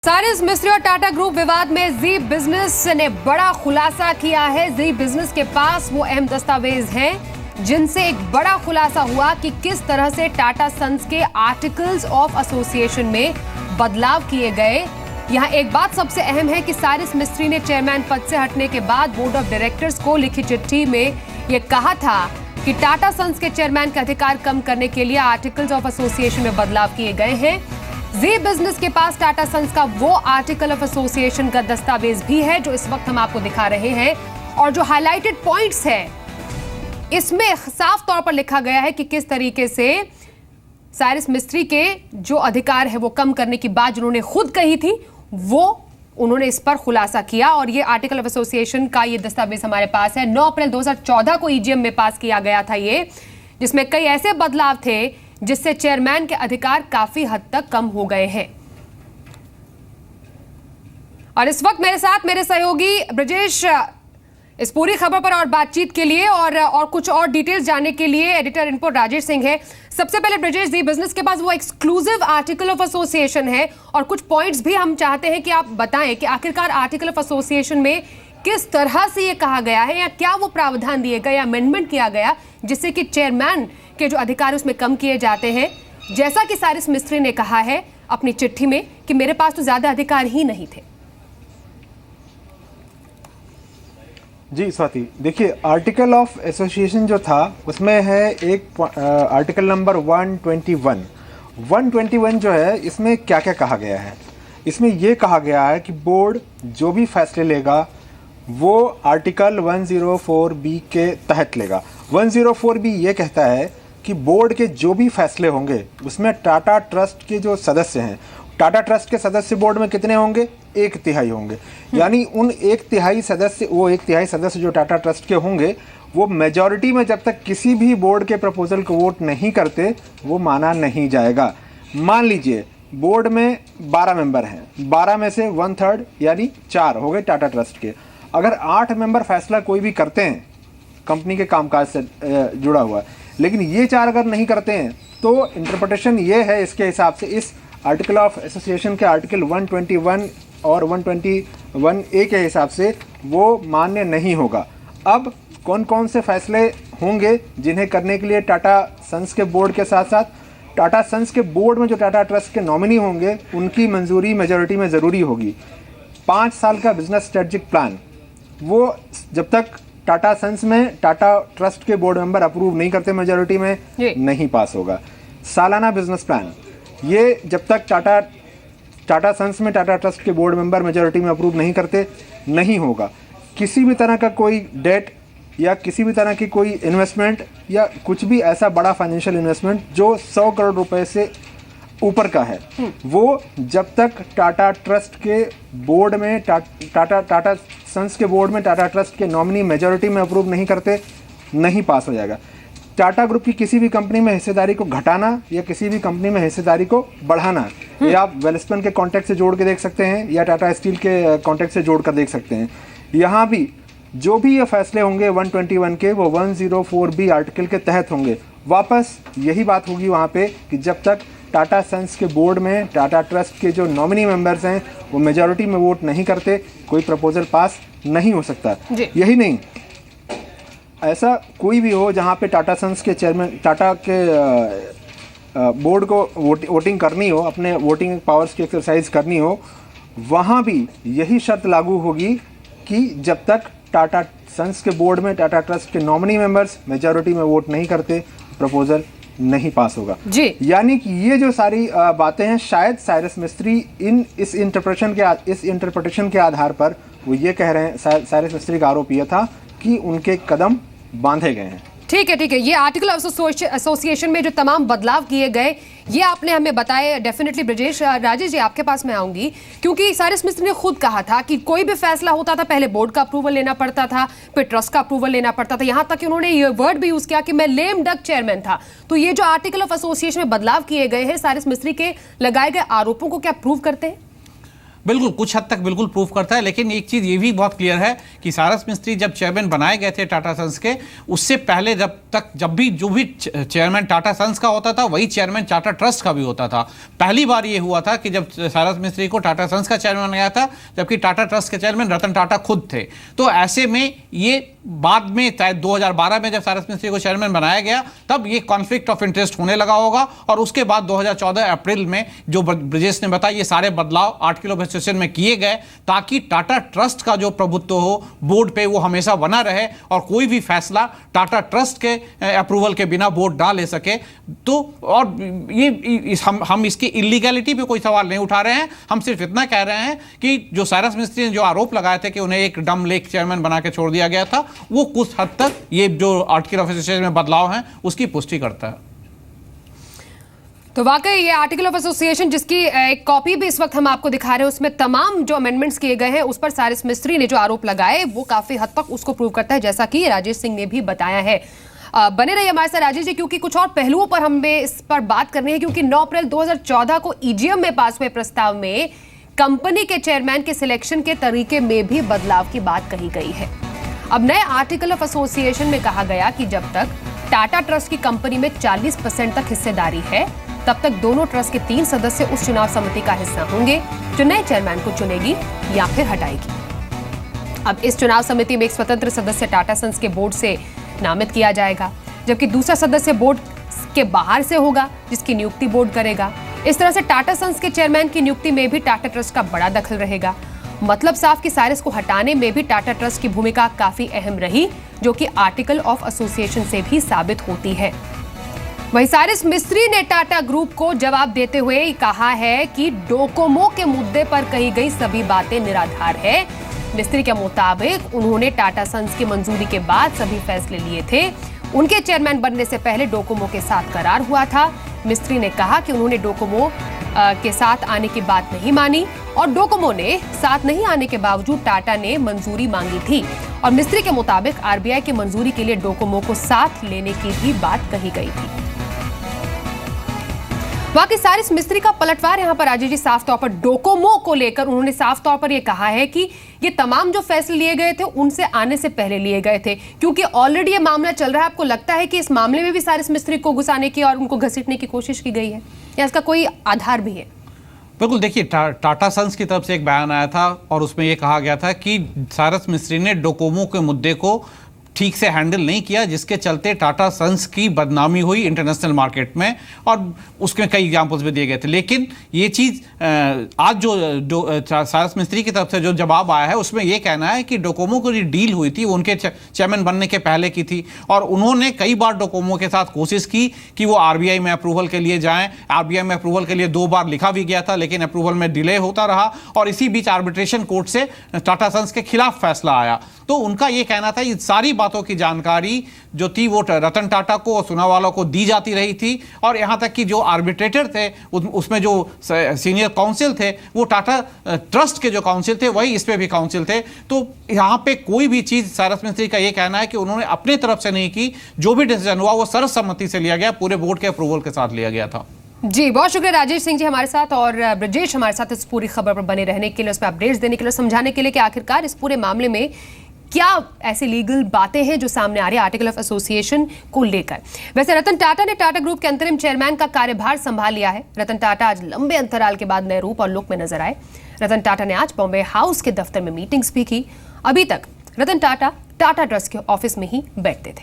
सारिस मिस्त्री और टाटा ग्रुप विवाद में जी बिजनेस ने बड़ा खुलासा किया है। जी बिजनेस के पास वो अहम दस्तावेज हैं जिनसे एक बड़ा खुलासा हुआ कि किस तरह से टाटा सन्स के आर्टिकल्स ऑफ एसोसिएशन में बदलाव किए गए। यहाँ एक बात सबसे अहम है कि सारिस मिस्त्री ने चेयरमैन पद से हटने के बाद बोर्ड ऑफ डायरेक्टर्स को लिखी चिट्ठी में यह कहा था कि टाटा सन्स के चेयरमैन का अधिकार कम करने के लिए आर्टिकल्स ऑफ एसोसिएशन में बदलाव किए गए हैं। जी बिजनेस के पास टाटा सन्स का वो आर्टिकल ऑफ एसोसिएशन का दस्तावेज भी है जो इस वक्त हम आपको दिखा रहे हैं, और जो हाईलाइटेड पॉइंट्स है इसमें साफ तौर पर लिखा गया है कि किस तरीके से सारिस मिस्त्री के जो अधिकार है वो कम करने की बात जिन्होंने खुद कही थी वो उन्होंने इस पर खुलासा किया। और ये आर्टिकल ऑफ एसोसिएशन का ये दस्तावेज हमारे पास है। 9 अप्रैल 2014 को ईजीएम में पास किया गया था ये, जिसमें कई ऐसे बदलाव थे जिससे चेयरमैन के अधिकार काफी हद तक कम हो गए हैं। और इस वक्त मेरे साथ मेरे सहयोगी ब्रजेश इस पूरी खबर पर और बातचीत के लिए और कुछ और डिटेल्स जानने के लिए एडिटर इनपुट राजेश सिंह है। सबसे पहले ब्रजेश, जी बिजनेस के पास वो एक्सक्लूसिव आर्टिकल ऑफ एसोसिएशन है और कुछ पॉइंट्स भी हम चाहते हैं कि आप बताएं कि आखिरकार आर्टिकल ऑफ एसोसिएशन में किस तरह से ये कहा गया है या क्या वो प्रावधान दिए गए या अमेंडमेंट किया गया जिससे कि चेयरमैन के जो अधिकार उसमें कम किए जाते हैं। जैसा कि सारिस मिस्त्री ने कहा है अपनी चिट्ठी में कि मेरे पास तो ज्यादा अधिकार ही नहीं थे। जी स्वाति, देखिए आर्टिकल ऑफ एसोसिएशन जो था उसमें है एक आर्टिकल नंबर 121 जो है इसमें क्या क्या कहा गया है। इसमें ये कहा गया है कि बोर्ड जो भी फैसले लेगा वो आर्टिकल 104B के तहत लेगा। 104B ये कहता है कि बोर्ड के जो भी फैसले होंगे उसमें टाटा ट्रस्ट के जो सदस्य हैं, टाटा ट्रस्ट के सदस्य बोर्ड में कितने होंगे? 1/3 होंगे। यानी उन 1/3 सदस्य, वो 1/3 सदस्य जो टाटा ट्रस्ट के होंगे वो मेजॉरिटी में जब तक किसी भी बोर्ड के प्रपोजल को वोट नहीं करते वो माना नहीं जाएगा। मान लीजिए बोर्ड में 12 मेंबर हैं, 12 में से 1/3 यानी 4 हो गए टाटा ट्रस्ट के। अगर 8 मेंबर फैसला कोई भी करते हैं कंपनी के कामकाज से जुड़ा हुआ, लेकिन ये 4 अगर नहीं करते हैं तो इंटरप्रिटेशन ये है इसके हिसाब से, इस आर्टिकल ऑफ एसोसिएशन के आर्टिकल 121 और 121A के हिसाब से वो मान्य नहीं होगा। अब कौन कौन से फैसले होंगे जिन्हें करने के लिए टाटा सन्स के बोर्ड के साथ साथ टाटा सन्स के बोर्ड में जो टाटा ट्रस्ट के नॉमिनी होंगे उनकी मंजूरी मेजॉरिटी में ज़रूरी होगी। 5 साल का बिजनेस स्ट्रेटजिक प्लान वो जब तक टाटा सन्स में टाटा ट्रस्ट के बोर्ड मेंबर अप्रूव नहीं करते मेजॉरिटी में नहीं पास होगा। सालाना बिजनेस प्लान ये जब तक टाटा सन्स में टाटा ट्रस्ट के बोर्ड मेंबर मेजॉरिटी में अप्रूव नहीं करते नहीं होगा। किसी भी तरह का कोई डेट या किसी भी तरह की कोई इन्वेस्टमेंट या कुछ भी ऐसा बड़ा फाइनेंशियल इन्वेस्टमेंट जो 100 करोड़ रुपए से ऊपर का है वो जब तक टाटा ट्रस्ट के बोर्ड में टाटा सन्स के बोर्ड में टाटा ट्रस्ट के नॉमिनी मेजॉरिटी में अप्रूव नहीं करते नहीं पास हो जाएगा। टाटा ग्रुप की किसी भी कंपनी में हिस्सेदारी को घटाना या किसी भी कंपनी में हिस्सेदारी को बढ़ाना, ये आप वेलस्पन के कॉन्टेक्ट से जोड़ के देख सकते हैं या टाटा स्टील के कॉन्टेक्ट से जोड़ कर देख सकते हैं। यहाँ भी जो भी ये फैसले होंगे 121 के वो 104B आर्टिकल के तहत होंगे। वापस यही बात होगी वहाँ पे कि जब तक टाटा सन्स के बोर्ड में टाटा ट्रस्ट के जो नॉमिनी मेंबर्स हैं वो मेजॉरिटी में वोट नहीं करते कोई प्रपोजल पास नहीं हो सकता। यही नहीं, ऐसा कोई भी हो जहाँ पे टाटा सन्स के चेयरमैन टाटा के बोर्ड को वोटिंग करनी हो, अपने वोटिंग पावर्स की एक्सरसाइज करनी हो, वहाँ भी यही शर्त लागू होगी कि जब तक टाटा सन्स के बोर्ड में टाटा ट्रस्ट के नॉमिनी मेंबर्स मेजॉरिटी में वोट नहीं करते प्रपोजल नहीं पास होगा जी। यानी कि ये जो सारी बातें हैं शायद साइरस मिस्त्री इस इंटरप्रिटेशन के आधार पर वो ये कह रहे हैं, साइरस मिस्त्री का आरोप यह था कि उनके कदम बांधे गए हैं। ठीक है, ये आर्टिकल ऑफ एसोसिएशन में जो तमाम बदलाव किए गए ये आपने हमें बताए। डेफिनेटली ब्रजेश, राजेश जी आपके पास मैं आऊंगी क्योंकि सारिस मिस्त्री ने खुद कहा था कि कोई भी फैसला होता था पहले बोर्ड का अप्रूवल लेना पड़ता था, फिर ट्रस्ट का अप्रूवल लेना पड़ता था, यहां तक कि उन्होंने ये वर्ड भी यूज किया कि मैं लेम डक चेयरमैन था। तो ये जो आर्टिकल ऑफ एसोसिएशन में बदलाव किए गए हैं सारिस मिस्त्री के लगाए गए आरोपों को क्या प्रूव करते हैं? बिल्कुल, कुछ हद तक बिल्कुल प्रूव करता है, लेकिन एक चीज़ ये भी बहुत क्लियर है कि सारस मिस्त्री जब चेयरमैन बनाए गए थे टाटा सन्स के, उससे पहले जब भी जो भी चेयरमैन टाटा सन्स का होता था वही चेयरमैन टाटा ट्रस्ट का भी होता था। पहली बार ये हुआ था कि जब सारस मिस्त्री को टाटा सन्स का चेयरमैन बनाया था, जबकि टाटा ट्रस्ट के चेयरमैन रतन टाटा खुद थे। तो ऐसे में ये बाद में शायद 2012 में जब सारस मिस्त्री को चेयरमैन बनाया गया, तब ये कॉन्फ्लिक्ट ऑफ इंटरेस्ट होने लगा होगा, और उसके बाद 2014 अप्रैल में जो ब्रजेश ने बताया, ये सारे बदलाव आर्टिकल ऑफ एसोसिएशन में किए गए ताकि टाटा ट्रस्ट का जो प्रभुत्व हो बोर्ड पे वो हमेशा बना रहे और कोई भी फैसला टाटा ट्रस्ट के अप्रूवल के बिना बोर्ड ना ले सके। तो और ये हम इसकी इलीगैलिटी पे कोई सवाल नहीं उठा रहे हैं, हम सिर्फ इतना कह रहे हैं कि जो सारस मिस्त्री ने जो आरोप लगाए थे कि उन्हें एक डम लेक चेयरमैन बना के छोड़ दिया गया था, वो कुछ हद तक ये जो आर्टिकल ऑफ एसोसिएशन में बदलाव हैं उसकी पुष्टि करता है। तो वाकई ये आर्टिकल ऑफ एसोसिएशन जिसकी एक कॉपी भी इस वक्त हम आपको दिखा रहे हैं, उसमें तमाम जो अमेंडमेंट्स किए गए हैं उस पर सारस मिस्त्री ने जो आरोप लगाए वो काफी हद तक उसको प्रूव करता है, जैसा कि राजेश सिंह ने भी बताया है। बने रहिए हमारे साथ राजेश जी, क्योंकि कुछ और पहलुओं पर हमें इस पर बात करनी है, क्योंकि 9 अप्रैल 2014 को ईजीएम में पास हुए प्रस्ताव में कंपनी के चेयरमैन के सिलेक्शन के तरीके में भी बदलाव की बात कही गई है। अब नए आर्टिकल ऑफ एसोसिएशन में कहा गया कि जब तक टाटा ट्रस्ट की कंपनी में 40% तक हिस्सेदारी है, तब तक दोनों ट्रस्ट के 3 सदस्य उस चुनाव समिति का हिस्सा होंगे जो नए चेयरमैन को चुनेगी या फिर हटाएगी। अब इस चुनाव समिति में एक स्वतंत्र सदस्य टाटा सन्स के बोर्ड से नामित किया जाएगा, जबकि दूसरा सदस्य बोर्ड के बाहर से होगा जिसकी नियुक्ति बोर्ड करेगा। इस तरह से टाटा सन्स के चेयरमैन की नियुक्ति में भी टाटा ट्रस्ट का बड़ा दखल रहेगा। मतलब साफ कि सारस को हटाने में भी टाटा ट्रस्ट की भूमिका काफी अहम रही, जो कि आर्टिकल ऑफ एसोसिएशन से भी साबित होती है। वहीं सारस मिस्त्री ने टाटा ग्रुप को जवाब देते हुए कहा है कि डोकोमो के मुद्दे पर कही गई सभी बातें निराधार है। मिस्त्री के मुताबिक उन्होंने टाटा सन्स की मंजूरी के बाद सभी फैसले लिए थे। उनके चेयरमैन बनने से पहले डोकोमो के साथ करार हुआ था। मिस्त्री ने कहा कि उन्होंने डोकोमो के साथ आने की बात नहीं मानी और डोकोमो ने साथ नहीं आने के बावजूद टाटा ने मंजूरी मांगी थी, और मिस्त्री के मुताबिक आरबीआई की मंजूरी के लिए डोकोमो को साथ लेने की भी बात कही गई थी। बाकी सारस मिस्त्री का पलटवार यहाँ पर राजेश जी साफ तौर पर डोकोमो को लेकर उन्होंने साफ तौर पर यह कहा है कि ये तमाम जो फैसले लिए गए थे उनसे आने से पहले लिए गए थे, क्योंकि ऑलरेडी ये मामला चल रहा है। आपको लगता है कि इस मामले में भी सारस मिस्त्री को घुसाने की और उनको घसीटने की कोशिश की गई है, या इसका कोई आधार भी है? बिल्कुल, देखिए टाटा सन्स की तरफ से एक बयान आया था और उसमें यह कहा गया था कि सारस मिस्त्री ने डोकोमो के मुद्दे को ठीक से हैंडल नहीं किया, जिसके चलते टाटा सन्स की बदनामी हुई इंटरनेशनल मार्केट में, और उसके कई एग्जांपल्स भी दिए गए थे। लेकिन ये चीज़ आज जो सारस मिस्त्री की तरफ से जो जवाब आया है उसमें ये कहना है कि डोकोमो की जो डील हुई थी वो उनके चेयरमैन बनने के पहले की थी, और उन्होंने कई बार डोकोमो के साथ कोशिश की कि वो आरबीआई में अप्रूवल के लिए जाएं। आरबीआई में अप्रूवल के लिए 2 बार लिखा भी गया था, लेकिन अप्रूवल में डिले होता रहा, और इसी बीच आर्बिट्रेशन कोर्ट से टाटा सन्स के खिलाफ फैसला आया। तो उनका ये कहना था ये सारी बातों की जानकारी जो थी वो रतन टाटा को और सुनावाला को दी जाती रही थी, और यहाँ तक कि जो आर्बिट्रेटर थे उसमें जो सीनियर काउंसिल थे वो टाटा ट्रस्ट के जो काउंसिल थे वही इस पे भी काउंसिल थे। तो यहाँ पे कोई भी चीज़ सारस मिस्त्री का ये कहना है कि उन्होंने अपने तरफ से नहीं की, जो भी डिसीजन हुआ वो सर्वसम्मति से लिया गया, पूरे बोर्ड के अप्रूवल के साथ लिया गया था। जी, बहुत शुक्रिया राजेश सिंह जी हमारे साथ, और ब्रजेश हमारे साथ इस पूरी खबर पर बने रहने के लिए, उसमें अपडेट्स देने के लिए, समझाने के लिए कि आखिरकार इस पूरे मामले में क्या ऐसी लीगल बातें हैं जो सामने आ रही है आर्टिकल ऑफ एसोसिएशन को लेकर। वैसे रतन टाटा ने टाटा ग्रुप के अंतरिम चेयरमैन का कार्यभार संभाल लिया है। रतन टाटा आज लंबे अंतराल के बाद नए रूप और लुक में नजर आए। रतन टाटा ने आज बॉम्बे हाउस के दफ्तर में मीटिंग्स भी की। अभी तक रतन टाटा टाटा ट्रस्ट के ऑफिस में ही बैठते थे।